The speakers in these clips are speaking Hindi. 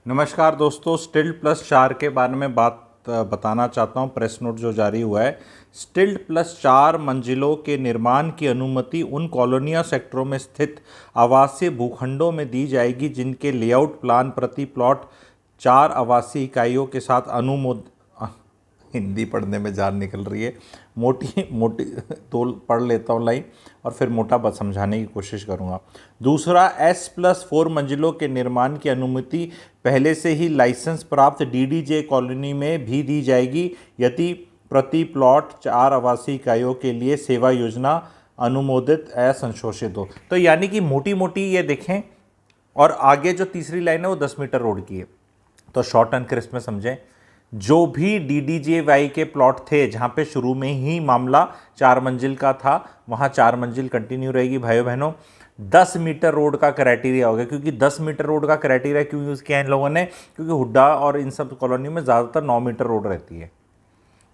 नमस्कार दोस्तों, स्टिल्ट प्लस 4 के बारे में बताना चाहता हूं। प्रेस नोट जो जारी हुआ है, स्टिल्ट प्लस 4 मंजिलों के निर्माण की अनुमति उन कॉलोनियां सेक्टरों में स्थित आवासीय भूखंडों में दी जाएगी जिनके लेआउट प्लान प्रति प्लॉट 4 आवासीय इकाइयों के साथ हिंदी पढ़ने में जान निकल रही है। मोटी मोटी तो पढ़ लेता हूँ लाइन और फिर मोटा बस समझाने की कोशिश करूँगा। दूसरा, S+4 मंजिलों के निर्माण की अनुमति पहले से ही लाइसेंस प्राप्त DDJ कॉलोनी में भी दी जाएगी यदि प्रति प्लॉट 4 आवासीय इकाइयों के लिए सेवा योजना अनुमोदित या संशोधित हो। तो यानी कि मोटी मोटी ये देखें, और आगे जो तीसरी लाइन है वो 10 मीटर रोड की है। तो शॉर्ट एंड क्रिस्प में समझें, जो भी DDJY के प्लॉट थे जहाँ पे शुरू में ही मामला 4 मंजिल का था, वहाँ 4 मंजिल कंटिन्यू रहेगी। भाइयों बहनों, 10 मीटर रोड का क्राइटेरिया हो गया। क्योंकि 10 मीटर रोड का क्राइटेरिया क्यों यूज़ किया इन लोगों ने? क्योंकि हुड्डा और इन सब कॉलोनी में ज़्यादातर 9 मीटर रोड रहती है।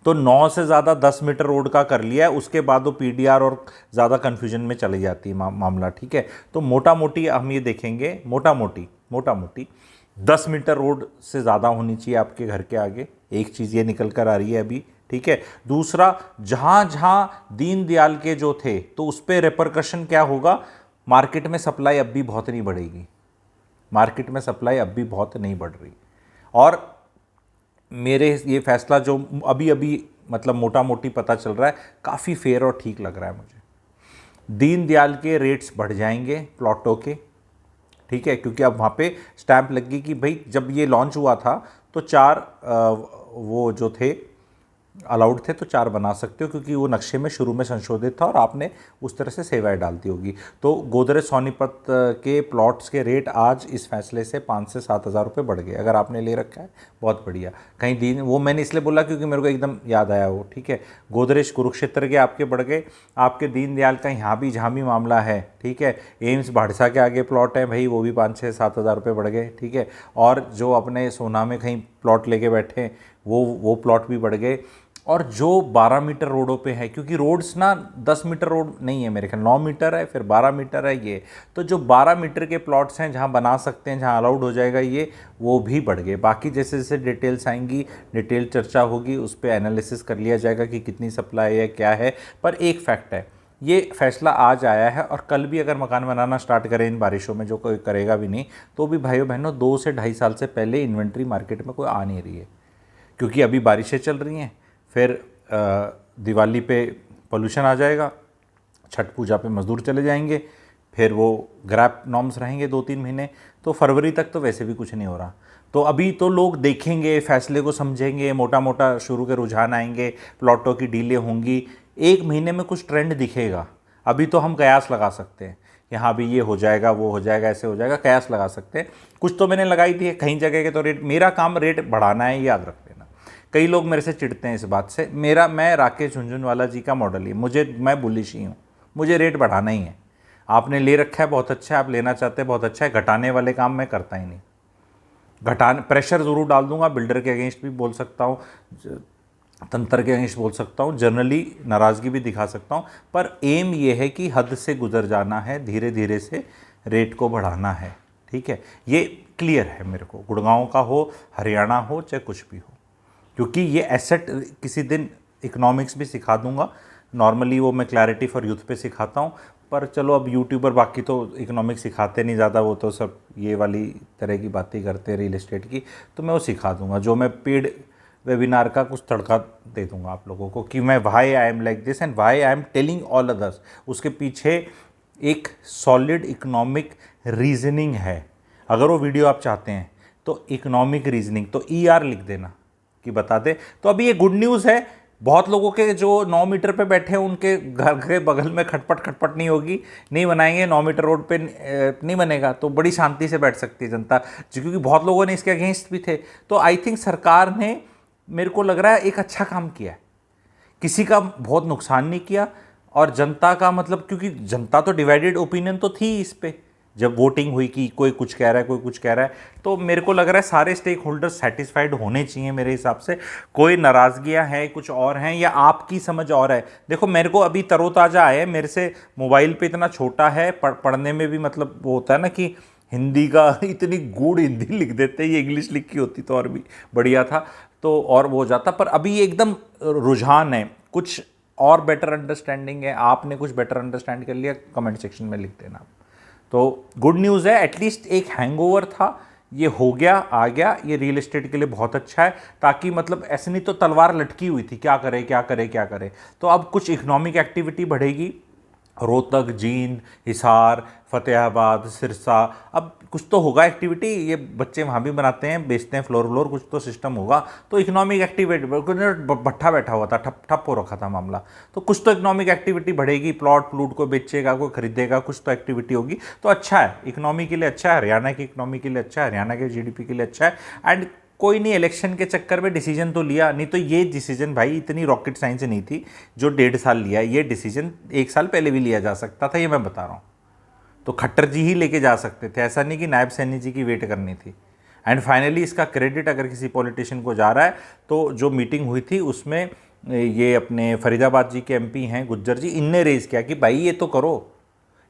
तो 9 से ज़्यादा 10 मीटर रोड का कर लिया है, उसके बाद वो PDR और ज़्यादा कन्फ्यूजन में चली जाती है मामला। ठीक है, तो मोटा मोटी हम ये देखेंगे, मोटा मोटी 10 मीटर रोड से ज़्यादा होनी चाहिए आपके घर के आगे। एक चीज़ ये निकल कर आ रही है अभी। ठीक है, दूसरा, जहाँ जहाँ दीनदयाल के जो थे तो उस पर रिपरकशन क्या होगा? मार्केट में सप्लाई अब भी बहुत नहीं बढ़ेगी। मार्केट में सप्लाई अब भी बहुत नहीं बढ़ रही। और मेरे ये फैसला जो अभी अभी मतलब मोटा मोटी पता चल रहा है, काफ़ी फेयर और ठीक लग रहा है मुझे। दीनदयाल के रेट्स बढ़ जाएंगे प्लॉटों के। ठीक है, क्योंकि अब वहाँ पे स्टैंप लगी कि भाई जब ये लॉन्च हुआ था तो 4 वो जो थे अलाउड थे, तो 4 बना सकते हो, क्योंकि वो नक्शे में शुरू में संशोधित था और आपने उस तरह से सेवाएं डाल दी होगी। तो गोदरेज सोनीपत के प्लॉट्स के रेट आज इस फैसले से 5 से 7 हज़ार रुपये बढ़ गए। अगर आपने ले रखा है, बहुत बढ़िया। कहीं दिन वो मैंने इसलिए बोला क्योंकि मेरे को एकदम याद आया वो। ठीक है, गोदरेज कुरुक्षेत्र के आपके बढ़ गए, आपके दीनदयाल का यहाँ भी जहाँ भी मामला है। ठीक है, एम्स भाड़सा के आगे प्लॉट है भाई, वो भी 5-6-7 हज़ार रुपये बढ़ गए। ठीक है, और जो अपने सोना में कहीं प्लॉट लेके बैठे वो प्लॉट भी बढ़ गए। और जो 12 मीटर रोडों पे है, क्योंकि रोड्स ना 10 मीटर रोड नहीं है मेरे ख्याल, 9 मीटर है, फिर 12 मीटर है ये। तो जो 12 मीटर के प्लॉट्स हैं जहाँ बना सकते हैं, जहाँ अलाउड हो जाएगा ये, वो भी बढ़ गए। बाकी जैसे जैसे डिटेल्स आएंगी, डिटेल चर्चा होगी, उस पर एनालिसिस कर लिया जाएगा कि कितनी सप्लाई है, क्या है। पर एक फैक्ट है, ये फैसला आज आया है और कल भी अगर मकान बनाना स्टार्ट करें इन बारिशों में, जो कोई करेगा भी नहीं, तो भी भाइयों बहनों 2 से 2.5 साल से पहले इन्वेंट्री मार्केट में कोई आ नहीं रही है। क्योंकि अभी बारिशें चल रही हैं, फिर दिवाली पे पोल्यूशन आ जाएगा, छठ पूजा पे मज़दूर चले जाएंगे, फिर वो ग्रैप नॉर्म्स रहेंगे 2-3 महीने, तो फरवरी तक तो वैसे भी कुछ नहीं हो रहा। तो अभी तो लोग देखेंगे, फैसले को समझेंगे, मोटा मोटा शुरू के रुझान आएंगे, प्लॉटों की डीलें होंगी, 1 महीने में कुछ ट्रेंड दिखेगा। अभी तो हम कयास लगा सकते हैं कि हाँ भी ये हो जाएगा, वो हो जाएगा, ऐसे हो जाएगा, कयास लगा सकते हैं। कुछ तो मैंने लगाई थी कहीं जगह के, तो रेट, मेरा काम रेट बढ़ाना है, याद रख लेना। कई लोग मेरे से चिढ़ते हैं इस बात से। मैं राकेश झुनझुनवाला जी का मॉडल ही, मैं बुलिश ही हूँ, मुझे रेट बढ़ाना ही है। आपने ले रखा है, बहुत अच्छा है, आप लेना चाहते हैं, बहुत अच्छा है। घटाने वाले काम मैं करता ही नहीं। प्रेशर ज़रूर डाल दूंगा, बिल्डर के अगेंस्ट भी बोल सकता हूँ, तंत्र के अगेंस्ट बोल सकता हूँ, जनरली नाराज़गी भी दिखा सकता हूँ, पर एम ये है कि हद से गुजर जाना है, धीरे धीरे से रेट को बढ़ाना है। ठीक है, ये क्लियर है मेरे को, गुड़गांव का हो, हरियाणा हो, चाहे कुछ भी हो। क्योंकि ये एसेट, किसी दिन इकोनॉमिक्स भी सिखा दूंगा, नॉर्मली वो मैं क्लैरिटी फॉर यूथ पे सिखाता हूँ, पर चलो अब यूट्यूबर बाकी तो इकोनॉमिक्स सिखाते नहीं ज़्यादा, वो तो सब ये वाली तरह की बातें करते हैं रियल एस्टेट की, तो मैं वो सिखा दूंगा। जो मैं पेड वेबिनार का कुछ तड़का दे दूंगा आप लोगों को कि मैं why I am like this and why I am telling all others. उसके पीछे एक सॉलिड इकोनॉमिक रीजनिंग है। अगर वो वीडियो आप चाहते हैं तो इकोनॉमिक रीजनिंग, तो ER लिख देना कि बता दे। तो अभी ये गुड न्यूज़ है, बहुत लोगों के जो 9 मीटर पे बैठे हैं उनके घर के बगल में खटपट नहीं होगी, नहीं बनाएंगे, 9 मीटर रोड पे नहीं बनेगा, तो बड़ी शांति से बैठ सकती है जनता, क्योंकि बहुत लोगों ने इसके अगेंस्ट भी थे। तो आई थिंक सरकार ने, मेरे को लग रहा है, एक अच्छा काम किया है, किसी का बहुत नुकसान नहीं किया। और जनता का मतलब, क्योंकि जनता तो डिवाइडेड ओपिनियन तो थी इस पे, जब वोटिंग हुई कि कोई कुछ कह रहा है, कोई कुछ कह रहा है, तो मेरे को लग रहा है सारे स्टेक होल्डर्स सेटिस्फाइड होने चाहिए मेरे हिसाब से। कोई नाराज़गियाँ हैं, कुछ और हैं, या आपकी समझ और है। देखो मेरे को अभी तरोताज़ा आए, मेरे से मोबाइल पे इतना छोटा है, पढ़ने में भी मतलब वो होता है ना कि हिंदी का इतनी गूढ़ हिंदी लिख देते, ये इंग्लिश लिखी होती तो और भी बढ़िया था, तो और वो हो जाता। पर अभी ये एकदम रुझान है, कुछ और बेटर अंडरस्टैंडिंग है, आपने कुछ बेटर अंडरस्टैंड कर लिया कमेंट सेक्शन में लिख देना। तो गुड न्यूज़ है, एटलीस्ट एक हैंगओवर था, ये हो गया, आ गया, ये रियल एस्टेट के लिए बहुत अच्छा है। ताकि मतलब ऐसे नहीं तो तलवार लटकी हुई थी, क्या करे क्या करे क्या करे। तो अब कुछ इकोनॉमिक एक्टिविटी बढ़ेगी, रोहतक, जींद, हिसार, फतेहाबाद, सिरसा, अब कुछ तो होगा एक्टिविटी। ये बच्चे वहाँ भी बनाते हैं, बेचते हैं फ्लोर, कुछ तो सिस्टम होगा। तो इकोनॉमिक एक्टिविटी, भट्ठा बैठा हुआ था, ठप ठप हो रखा था मामला, तो कुछ तो इकोनॉमिक एक्टिविटी बढ़ेगी, प्लॉट प्लूट को बेचेगा, कोई खरीदेगा, कुछ तो एक्टिविटी होगी, तो अच्छा है, इकोनॉमी के लिए अच्छा है, हरियाणा की इकोनॉमी के लिए अच्छा है, हरियाणा के जीडीपी के लिए अच्छा है। एंड कोई नहीं, इलेक्शन के चक्कर में डिसीजन तो लिया, नहीं तो ये डिसीजन भाई इतनी रॉकेट साइंस नहीं थी जो 1.5 साल लिया। ये डिसीजन 1 साल पहले भी लिया जा सकता था, ये मैं बता रहा हूँ। तो खट्टर जी ही लेके जा सकते थे, ऐसा नहीं कि नायब सैनी जी की वेट करनी थी। एंड फाइनली इसका क्रेडिट अगर किसी पॉलिटिशियन को जा रहा है तो जो मीटिंग हुई थी उसमें ये अपने फरीदाबाद जी के एमपी हैं गुज्जर जी, इनने रेज किया कि भाई ये तो करो।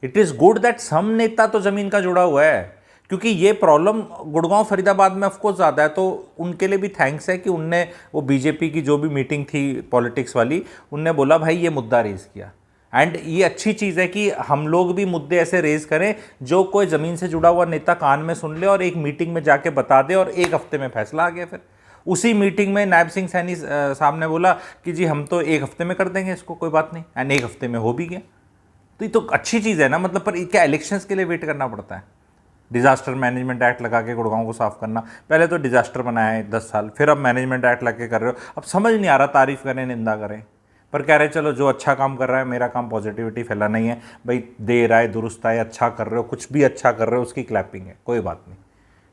It is good that some नेता तो ज़मीन का जुड़ा हुआ है, क्योंकि ये प्रॉब्लम गुड़गांव फरीदाबाद में ऑफकोर्स ज़्यादा है। तो उनके लिए भी थैंक्स है कि उनने वो बीजेपी की जो भी मीटिंग थी पॉलिटिक्स वाली, उनने बोला भाई ये मुद्दा रेज किया। एंड ये अच्छी चीज़ है कि हम लोग भी मुद्दे ऐसे रेज करें जो कोई ज़मीन से जुड़ा हुआ नेता कान में सुन ले और एक मीटिंग में जाके बता दे और 1 हफ्ते में फैसला आ गया। फिर उसी मीटिंग में नायब सिंह सैनी साहब ने बोला कि जी हम तो 1 हफ्ते में कर देंगे इसको, कोई बात नहीं, एंड 1 हफ्ते में हो भी गया। तो ये तो अच्छी चीज़ है ना, मतलब। पर क्या इलेक्शंस के लिए वेट करना पड़ता है? डिजास्टर मैनेजमेंट एक्ट लगा के गुड़गांव को साफ करना, पहले तो डिजास्टर बनाया है 10 साल, फिर अब मैनेजमेंट एक्ट लगा के कर रहे हो। अब समझ नहीं आ रहा तारीफ करें निंदा करें, पर कह रहे चलो जो अच्छा काम कर रहा है, मेरा काम पॉजिटिविटी फैलाना ही है भाई, देर आए दुरुस्त आए, अच्छा कर रहे हो, कुछ भी अच्छा कर रहे हो उसकी क्लैपिंग है, कोई बात नहीं,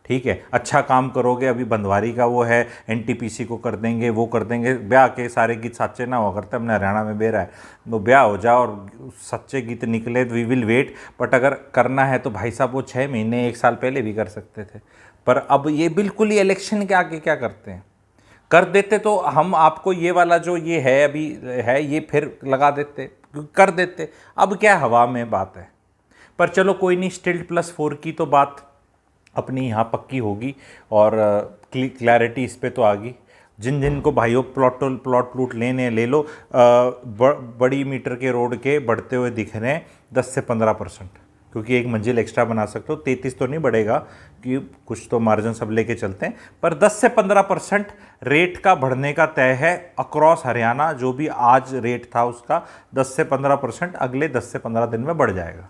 ठीक है। अच्छा काम करोगे, अभी बंधवारी का वो है, एनटीपीसी को कर देंगे, वो कर देंगे, ब्याह के सारे गीत सच्चे ना हुआ करते, हमने हरियाणा में बेरा है, वो ब्याह हो जाओ और सच्चे गीत निकले, वी विल वेट। बट अगर करना है तो भाई साहब वो 6 महीने 1 साल पहले भी कर सकते थे। पर अब ये बिल्कुल ही इलेक्शन के आगे क्या करते हैं, कर देते तो हम आपको ये वाला जो ये है अभी है ये फिर लगा देते, कर देते। अब क्या हवा में बात है। पर चलो कोई नहीं, स्टिल्ट +4 की तो बात अपनी यहाँ पक्की होगी और क्लैरिटी इस पे तो आ गई। जिन जिन को भाइयों प्लॉट प्लूट लेने ले लो, बड़ी मीटर के रोड के बढ़ते हुए दिख रहे हैं 10 से 15%, क्योंकि एक मंजिल एक्स्ट्रा बना सकते हो। 33 तो नहीं बढ़ेगा कि कुछ तो मार्जिन सब लेके चलते हैं, पर 10 से 15% रेट का बढ़ने का तय है अक्रॉस हरियाणा। जो भी आज रेट था उसका 10 से 15% अगले 10 से 15 दिन में बढ़ जाएगा।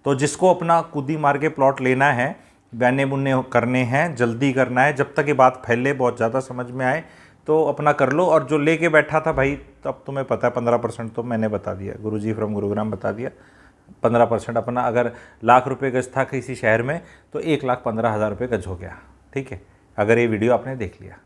तो जिसको अपना कुदी मार के प्लॉट लेना है, बयाने बुनने करने हैं, जल्दी करना है, जब तक ये बात फैले, बहुत ज़्यादा समझ में आए तो अपना कर लो। और जो लेके बैठा था भाई, तब तुम्हें पता है 15% तो मैंने बता दिया, गुरुजी फ्रॉम गुरुग्राम बता दिया। 15% अपना, अगर ₹1,00,000 गज था किसी शहर में तो 1,15,000 रुपये गज हो गया, ठीक है, अगर ये वीडियो आपने देख लिया,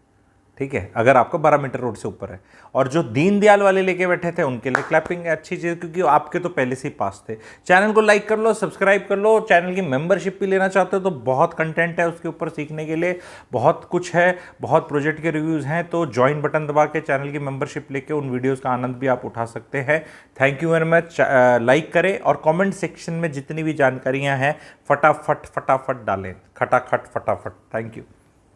ठीक है। अगर आपका 12 मीटर रोड से ऊपर है। और जो दीनदयाल वाले लेके बैठे थे उनके लिए क्लैपिंग है, अच्छी चीज़, क्योंकि आपके तो पहले से ही पास थे। चैनल को लाइक कर लो, सब्सक्राइब कर लो। चैनल की मेंबरशिप भी लेना चाहते हो तो बहुत कंटेंट है उसके ऊपर सीखने के लिए, बहुत कुछ है, बहुत प्रोजेक्ट के रिव्यूज़ हैं। तो ज्वाइन बटन दबा के चैनल की मेंबरशिप लेके उन वीडियोज़ का आनंद भी आप उठा सकते हैं। Thank you very much. Like करें और कॉमेंट सेक्शन में जितनी भी जानकारियाँ हैं फटाफट फटाफट डालें, खटाखट फटाफट। Thank you.